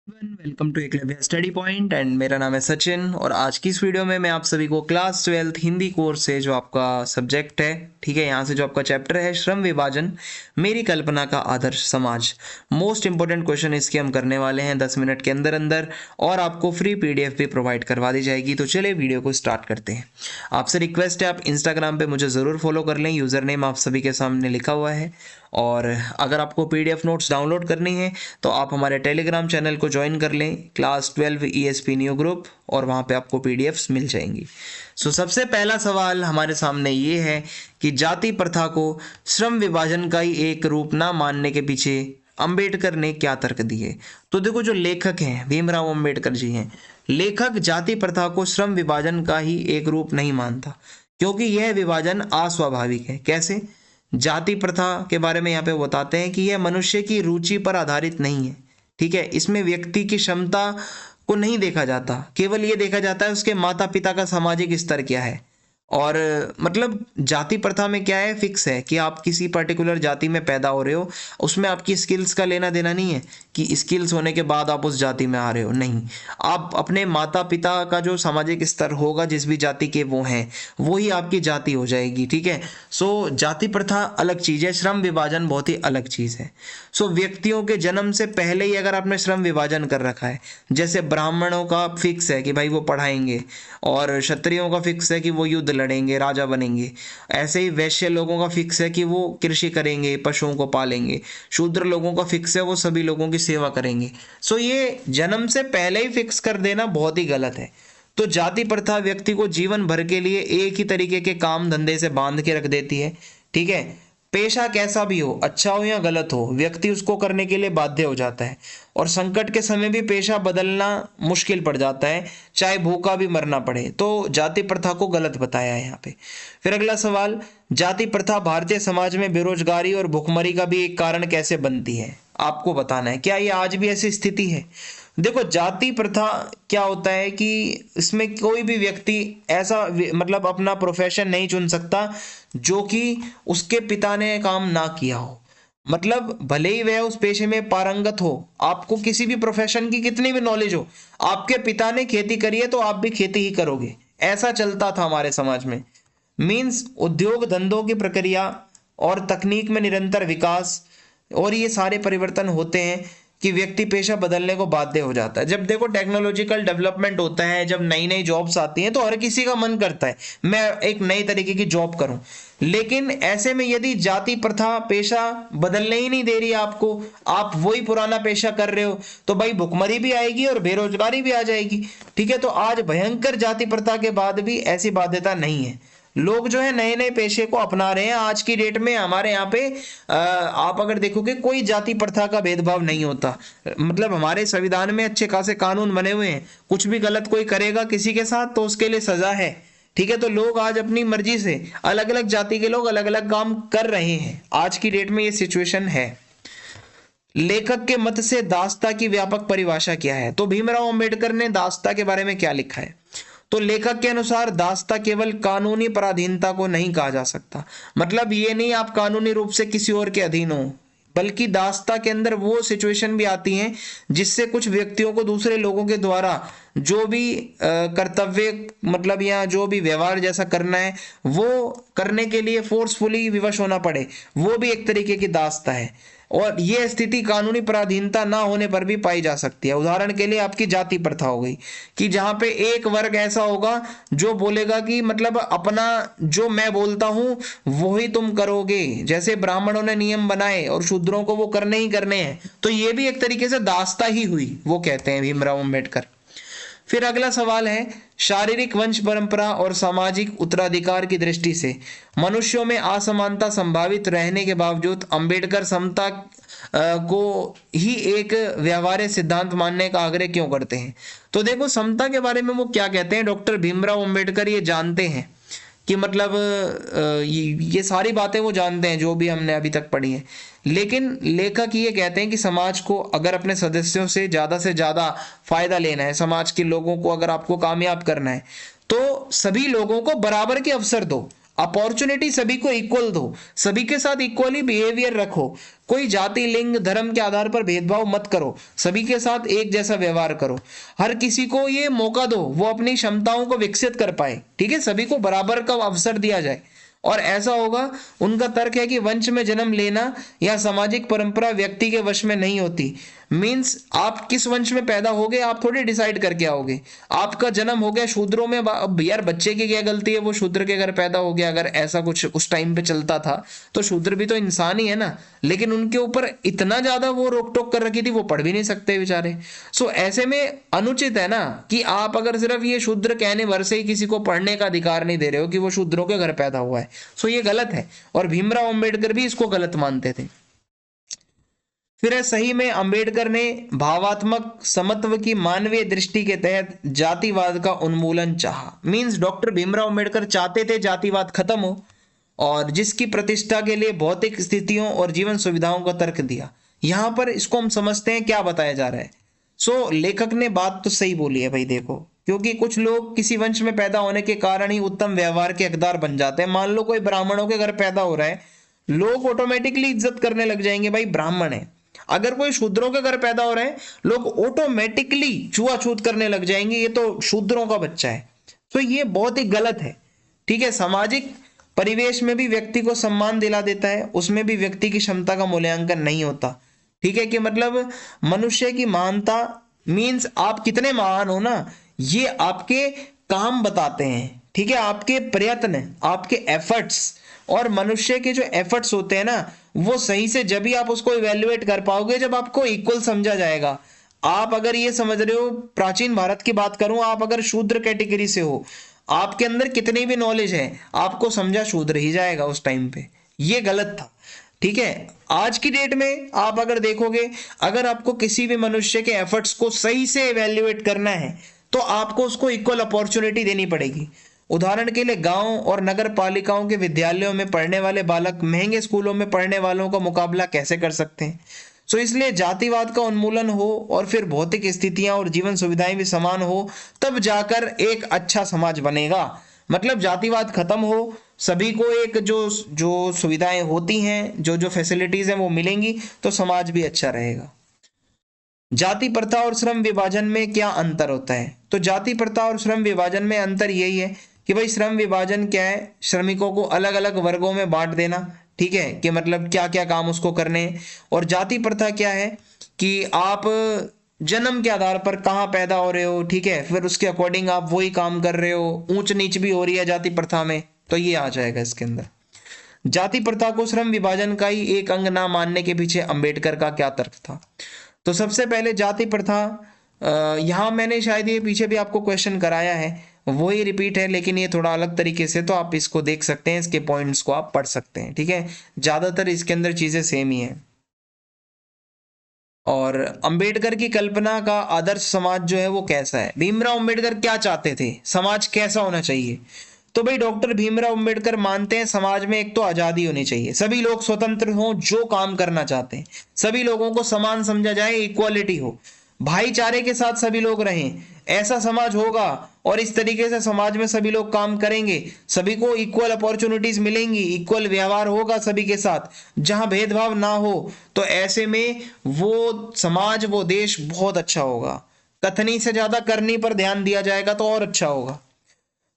Welcome to Eklavya study point and मेरा नाम है सचिन। और आज की इस वीडियो में मैं आप सभी को क्लास 12th हिंदी कोर्स से जो आपका सब्जेक्ट है, ठीक है, यहाँ से जो आपका चैप्टर है श्रम विभाजन, मेरी कल्पना का आदर्श समाज, मोस्ट इंपॉर्टेंट क्वेश्चन इसके हम करने वाले हैं 10 मिनट के अंदर अंदर, और आपको फ्री पीडीएफ भी प्रोवाइड करवा दी जाएगी। तो चलिए वीडियो को स्टार्ट करते हैं। आपसे रिक्वेस्ट है, आप इंस्टाग्राम पे मुझे ज़रूर फॉलो कर लें, यूज़र नेम आप सभी के सामने लिखा हुआ है। और अगर आपको पीडीएफ नोट्स डाउनलोड करनी है तो आप हमारे टेलीग्राम चैनल को ज्वाइन कर लें, क्लास 12 ईएसपी न्यू ग्रुप, और वहाँ पे आपको पीडीएफ्स मिल जाएंगी। सबसे पहला सवाल हमारे सामने ये है कि जाति प्रथा को श्रम विभाजन का ही एक रूप ना मानने के पीछे अंबेडकर ने क्या तर्क दिए। तो देखो, जो लेखक हैं भीमराव अंबेडकर जी हैं, लेखक जाति प्रथा को श्रम विभाजन का ही एक रूप नहीं मानता, क्योंकि यह विभाजन अस्वाभाविक है। कैसे? जाति प्रथा के बारे में यहाँ पे बताते हैं कि यह मनुष्य की रुचि पर आधारित नहीं है, ठीक है। इसमें व्यक्ति की क्षमता को नहीं देखा जाता, केवल ये देखा जाता है उसके माता पिता का सामाजिक स्तर क्या है। और मतलब जाति प्रथा में क्या है, फिक्स है कि आप किसी पर्टिकुलर जाति में पैदा हो रहे हो, उसमें आपकी स्किल्स का लेना देना नहीं है कि स्किल्स होने के बाद आप उस जाति में आ रहे हो, नहीं। आप अपने माता पिता का जो सामाजिक स्तर होगा, जिस भी जाति के वो हैं, वो ही आपकी जाति हो जाएगी, ठीक है। जाति प्रथा अलग चीज़ है, श्रम विभाजन बहुत ही अलग चीज़ है। व्यक्तियों के जन्म से पहले ही अगर आपने श्रम विभाजन कर रखा है, जैसे ब्राह्मणों का फिक्स है कि भाई वो पढ़ाएंगे, और क्षत्रियों का फिक्स है कि वो युद्ध लड़ेंगे, राजा बनेंगे, ऐसे ही वैश्य लोगों का फिक्स है कि वो कृषि करेंगे, पशुओं को पालेंगे, शूद्र लोगों का फिक्स है वो सभी लोगों की सेवा करेंगे। ये जन्म से पहले ही फिक्स कर देना बहुत ही गलत है। तो जाति प्रथा व्यक्ति को जीवन भर के लिए एक ही तरीके के काम धंधे से बांध के रख देती है, ठीक है। पेशा कैसा भी हो, अच्छा हो या गलत हो, व्यक्ति उसको करने के लिए बाध्य हो जाता है, और संकट के समय भी पेशा बदलना मुश्किल पड़ जाता है, चाहे भूखा भी मरना पड़े। तो जाति प्रथा को गलत बताया है यहाँ पे। फिर अगला सवाल, जाति प्रथा भारतीय समाज में बेरोजगारी और भुखमरी का भी एक कारण कैसे बनती है, आपको बताना है। क्या ये आज भी ऐसी स्थिति है? देखो, जाति प्रथा क्या होता है कि इसमें कोई भी व्यक्ति ऐसा मतलब अपना प्रोफेशन नहीं चुन सकता जो कि उसके पिता ने काम ना किया हो। मतलब भले ही वह उस पेशे में पारंगत हो, आपको किसी भी प्रोफेशन की कितनी भी नॉलेज हो, आपके पिता ने खेती करी है तो आप भी खेती ही करोगे, ऐसा चलता था हमारे समाज में। मीन्स उद्योग धंधों की प्रक्रिया और तकनीक में निरंतर विकास और ये सारे परिवर्तन होते हैं कि व्यक्ति पेशा बदलने को बाध्य हो जाता है। जब देखो टेक्नोलॉजिकल डेवलपमेंट होता है, जब नई नई जॉब्स आती हैं, तो हर किसी का मन करता है मैं एक नई तरीके की जॉब करूं। लेकिन ऐसे में यदि जाति प्रथा पेशा बदलने ही नहीं दे रही आपको, आप वही पुराना पेशा कर रहे हो, तो भाई भुखमरी भी आएगी और बेरोजगारी भी आ जाएगी, ठीक है। तो आज भयंकर जाति प्रथा के बाद भी ऐसी बाध्यता नहीं है। लोग जो है नए नए पेशे को अपना रहे हैं। आज की डेट में हमारे यहाँ पे आप अगर देखोगे कोई जाति प्रथा का भेदभाव नहीं होता। मतलब हमारे संविधान में अच्छे खासे कानून बने हुए हैं, कुछ भी गलत कोई करेगा किसी के साथ तो उसके लिए सजा है, ठीक है। तो लोग आज अपनी मर्जी से अलग अलग जाति के लोग अलग अलग काम कर रहे हैं। आज की डेट में ये सिचुएशन है। लेखक के मत से दासता की व्यापक परिभाषा क्या है? तो भीमराव अंबेडकर ने दासता के बारे में क्या लिखा है? तो लेखक के अनुसार दासता केवल कानूनी पराधीनता को नहीं कहा जा सकता। मतलब ये नहीं आप कानूनी रूप से किसी और के अधीन हो, बल्कि दासता के अंदर वो सिचुएशन भी आती हैं जिससे कुछ व्यक्तियों को दूसरे लोगों के द्वारा जो भी कर्तव्य मतलब या जो भी व्यवहार जैसा करना है वो करने के लिए फोर्सफुली विवश होना पड़े, वो भी एक तरीके की दासता है। और ये स्थिति कानूनी पराधीनता ना होने पर भी पाई जा सकती है। उदाहरण के लिए आपकी जाति प्रथा हो गई कि जहां पे एक वर्ग ऐसा होगा जो बोलेगा कि मतलब अपना जो मैं बोलता हूं वो ही तुम करोगे, जैसे ब्राह्मणों ने नियम बनाए और शूद्रों को वो करने ही करने हैं। तो ये भी एक तरीके से दासता ही हुई, वो कहते हैं भीमराव अंबेडकर। फिर अगला सवाल है, शारीरिक वंश परंपरा और सामाजिक उत्तराधिकार की दृष्टि से मनुष्यों में असमानता संभावित रहने के बावजूद अंबेडकर समता को ही एक व्यवहार्य सिद्धांत मानने का आग्रह क्यों करते हैं? तो देखो, समता के बारे में वो क्या कहते हैं, डॉक्टर भीमराव अंबेडकर ये जानते हैं कि मतलब ये सारी बातें वो जानते हैं जो भी हमने अभी तक पढ़ी हैं। लेकिन लेखक ये कहते हैं कि समाज को अगर अपने सदस्यों से ज़्यादा फायदा लेना है, समाज के लोगों को अगर आपको कामयाब करना है, तो सभी लोगों को बराबर के अवसर दो। अपॉर्चुनिटी सभी को इक्वल दो, सभी के साथ इक्वली बिहेवियर रखो, कोई जाति लिंग धर्म के आधार पर भेदभाव मत करो, सभी के साथ एक जैसा व्यवहार करो, हर किसी को ये मौका दो वो अपनी क्षमताओं को विकसित कर पाए, ठीक है, सभी को बराबर का अवसर दिया जाए। और ऐसा होगा, उनका तर्क है कि वंश में जन्म लेना या सामाजिक परंपरा व्यक्ति के वश में नहीं होती। मींस आप किस वंश में पैदा होगे आप थोड़ी डिसाइड करके आओगे। आपका जन्म हो गया शूद्रों में, अब यार बच्चे की क्या गलती है, वो शूद्र के घर पैदा हो गया, अगर ऐसा कुछ उस टाइम पे चलता था तो शूद्र भी तो इंसान ही है ना, लेकिन उनके ऊपर इतना ज्यादा वो रोक टोक कर रखी थी, वो पढ़ भी नहीं सकते बेचारे। सो ऐसे में अनुचित है ना कि आप अगर सिर्फ ये शूद्र कहने भर से ही किसी को पढ़ने का अधिकार नहीं दे रहे हो कि वो शूद्रों के घर पैदा हुआ है। सो ये गलत है, और भीमराव अंबेडकर भी इसको गलत मानते थे। फिर सही में अंबेडकर ने भावात्मक समत्व की मानवीय दृष्टि के तहत जातिवाद का उन्मूलन चाहा। मींस डॉक्टर भीमराव अंबेडकर चाहते थे जातिवाद खत्म हो, और जिसकी प्रतिष्ठा के लिए भौतिक स्थितियों और जीवन सुविधाओं का तर्क दिया। यहां पर इसको हम समझते हैं क्या बताया जा रहा है। सो लेखक ने बात तो सही बोली है भाई, देखो, क्योंकि कुछ लोग किसी वंश में पैदा होने के कारण ही उत्तम व्यवहार के हकदार बन जाते हैं। मान लो कोई ब्राह्मणों के घर पैदा हो रहा है, लोग ऑटोमेटिकली इज्जत करने लग जाएंगे, भाई ब्राह्मण है। अगर कोई शूद्रों के घर पैदा हो रहे हैं, लोग ऑटोमेटिकली छुआछूत करने लग जाएंगे, ये तो शूद्रों का बच्चा है। तो ये बहुत ही गलत है, ठीक है। सामाजिक परिवेश में भी व्यक्ति को सम्मान दिला देता है, उसमें भी व्यक्ति की क्षमता का मूल्यांकन नहीं होता, ठीक है, कि मतलब मनुष्य की महानता मीन्स आप कितने महान हो ना, ये आपके काम बताते हैं, ठीक है, आपके प्रयत्न, आपके एफर्ट्स। और मनुष्य के जो एफर्ट्स होते हैं ना, वो सही से जब भी आप उसको इवेल्युएट कर पाओगे जब आपको इक्वल समझा जाएगा। आप अगर ये समझ रहे हो, प्राचीन भारत की बात करूं, आप अगर शूद्र कैटेगरी से हो, आपके अंदर कितनी भी नॉलेज है, आपको समझा शूद्र ही जाएगा उस टाइम पे। ये गलत था, ठीक है। आज की डेट में आप अगर देखोगे, अगर आपको किसी भी मनुष्य के एफर्ट्स को सही से इवेल्युएट करना है तो आपको उसको इक्वल अपॉर्चुनिटी देनी पड़ेगी। उदाहरण के लिए गांव और नगर पालिकाओं के विद्यालयों में पढ़ने वाले बालक महंगे स्कूलों में पढ़ने वालों का मुकाबला कैसे कर सकते हैं। सो इसलिए जातिवाद का उन्मूलन हो और फिर भौतिक स्थितियां और जीवन सुविधाएं भी समान हो, तब जाकर एक अच्छा समाज बनेगा। मतलब जातिवाद खत्म हो, सभी को एक जो जो सुविधाएं होती हैं, जो जो फैसिलिटीज हैं वो मिलेंगी, तो समाज भी अच्छा रहेगा। जाति प्रथा और श्रम विभाजन में क्या अंतर होता है? तो जाति प्रथा और श्रम विभाजन में अंतर यही है कि भाई श्रम विभाजन क्या है, श्रमिकों को अलग अलग वर्गों में बांट देना, ठीक है, कि मतलब क्या क्या काम उसको करने हैं। और जाति प्रथा क्या है कि आप जन्म के आधार पर कहाँ पैदा हो रहे हो, ठीक है, फिर उसके अकॉर्डिंग आप वही काम कर रहे हो, ऊंच नीच भी हो रही है जाति प्रथा में, तो ये आ जाएगा इसके अंदर। जाति प्रथा को श्रम विभाजन का ही एक अंग ना मानने के पीछे अंबेडकर का क्या तर्क था? तो सबसे पहले जाति प्रथा, यहाँ मैंने शायद ये पीछे भी आपको क्वेश्चन कराया है, वो ही रिपीट है, लेकिन ये थोड़ा अलग तरीके से, तो आप इसको देख सकते हैं, इसके पॉइंट्स को आप पढ़ सकते हैं, ठीक है। ज्यादातर इसके अंदर चीजें सेम ही है। और अंबेडकर की कल्पना का आदर्श समाज जो है वो कैसा है? भीमराव अंबेडकर क्या चाहते थे, समाज कैसा होना चाहिए? तो भाई डॉक्टर भीमराव अंबेडकर मानते हैं समाज में एक तो आजादी होनी चाहिए, सभी लोग स्वतंत्र हों, जो काम करना चाहते हैं, सभी लोगों को समान समझा जाए, इक्वालिटी हो, भाईचारे के साथ सभी लोग रहें, ऐसा समाज होगा। और इस तरीके से समाज में सभी लोग काम करेंगे, सभी को इक्वल अपॉर्चुनिटीज मिलेंगी, इक्वल व्यवहार होगा सभी के साथ, जहां भेदभाव ना हो, तो ऐसे में वो समाज, वो देश बहुत अच्छा होगा। कथनी से ज्यादा करनी पर ध्यान दिया जाएगा तो और अच्छा होगा।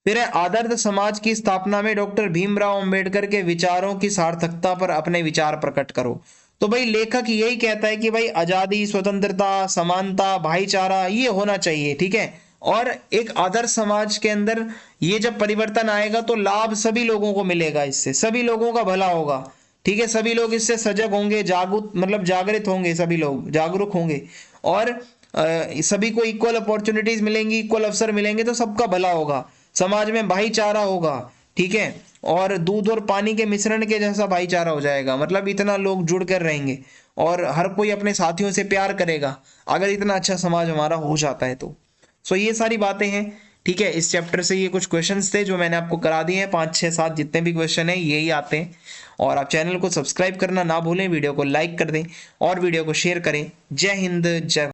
फिर है आदर्श समाज की स्थापना में डॉक्टर भीमराव अंबेडकर के विचारों की सार्थकता पर अपने विचार प्रकट करो। तो भाई लेखक यही कहता है कि भाई आजादी, स्वतंत्रता, समानता, भाईचारा ये होना चाहिए, ठीक है। और एक आदर्श समाज के अंदर ये जब परिवर्तन आएगा तो लाभ सभी लोगों को मिलेगा, इससे सभी लोगों का भला होगा, ठीक है, सभी लोग इससे सजग होंगे, जागरूक मतलब जागृत होंगे, सभी लोग जागरूक होंगे, और सभी को इक्वल अपॉर्चुनिटीज मिलेंगी, इक्वल अवसर मिलेंगे, तो सबका भला होगा, समाज में भाईचारा होगा, ठीक है। और दूध और पानी के मिश्रण के जैसा भाईचारा हो जाएगा, मतलब इतना लोग जुड़ कर रहेंगे और हर कोई अपने साथियों से प्यार करेगा, अगर इतना अच्छा समाज हमारा हो जाता है तो। सो ये सारी बातें हैं, ठीक है। इस चैप्टर से ये कुछ क्वेश्चंस थे जो मैंने आपको करा दिए हैं, 5 6 7 जितने भी क्वेश्चन हैं यही आते हैं। और आप चैनल को सब्सक्राइब करना ना भूलें, वीडियो को लाइक कर दें और वीडियो को शेयर करें। जय हिंद, जय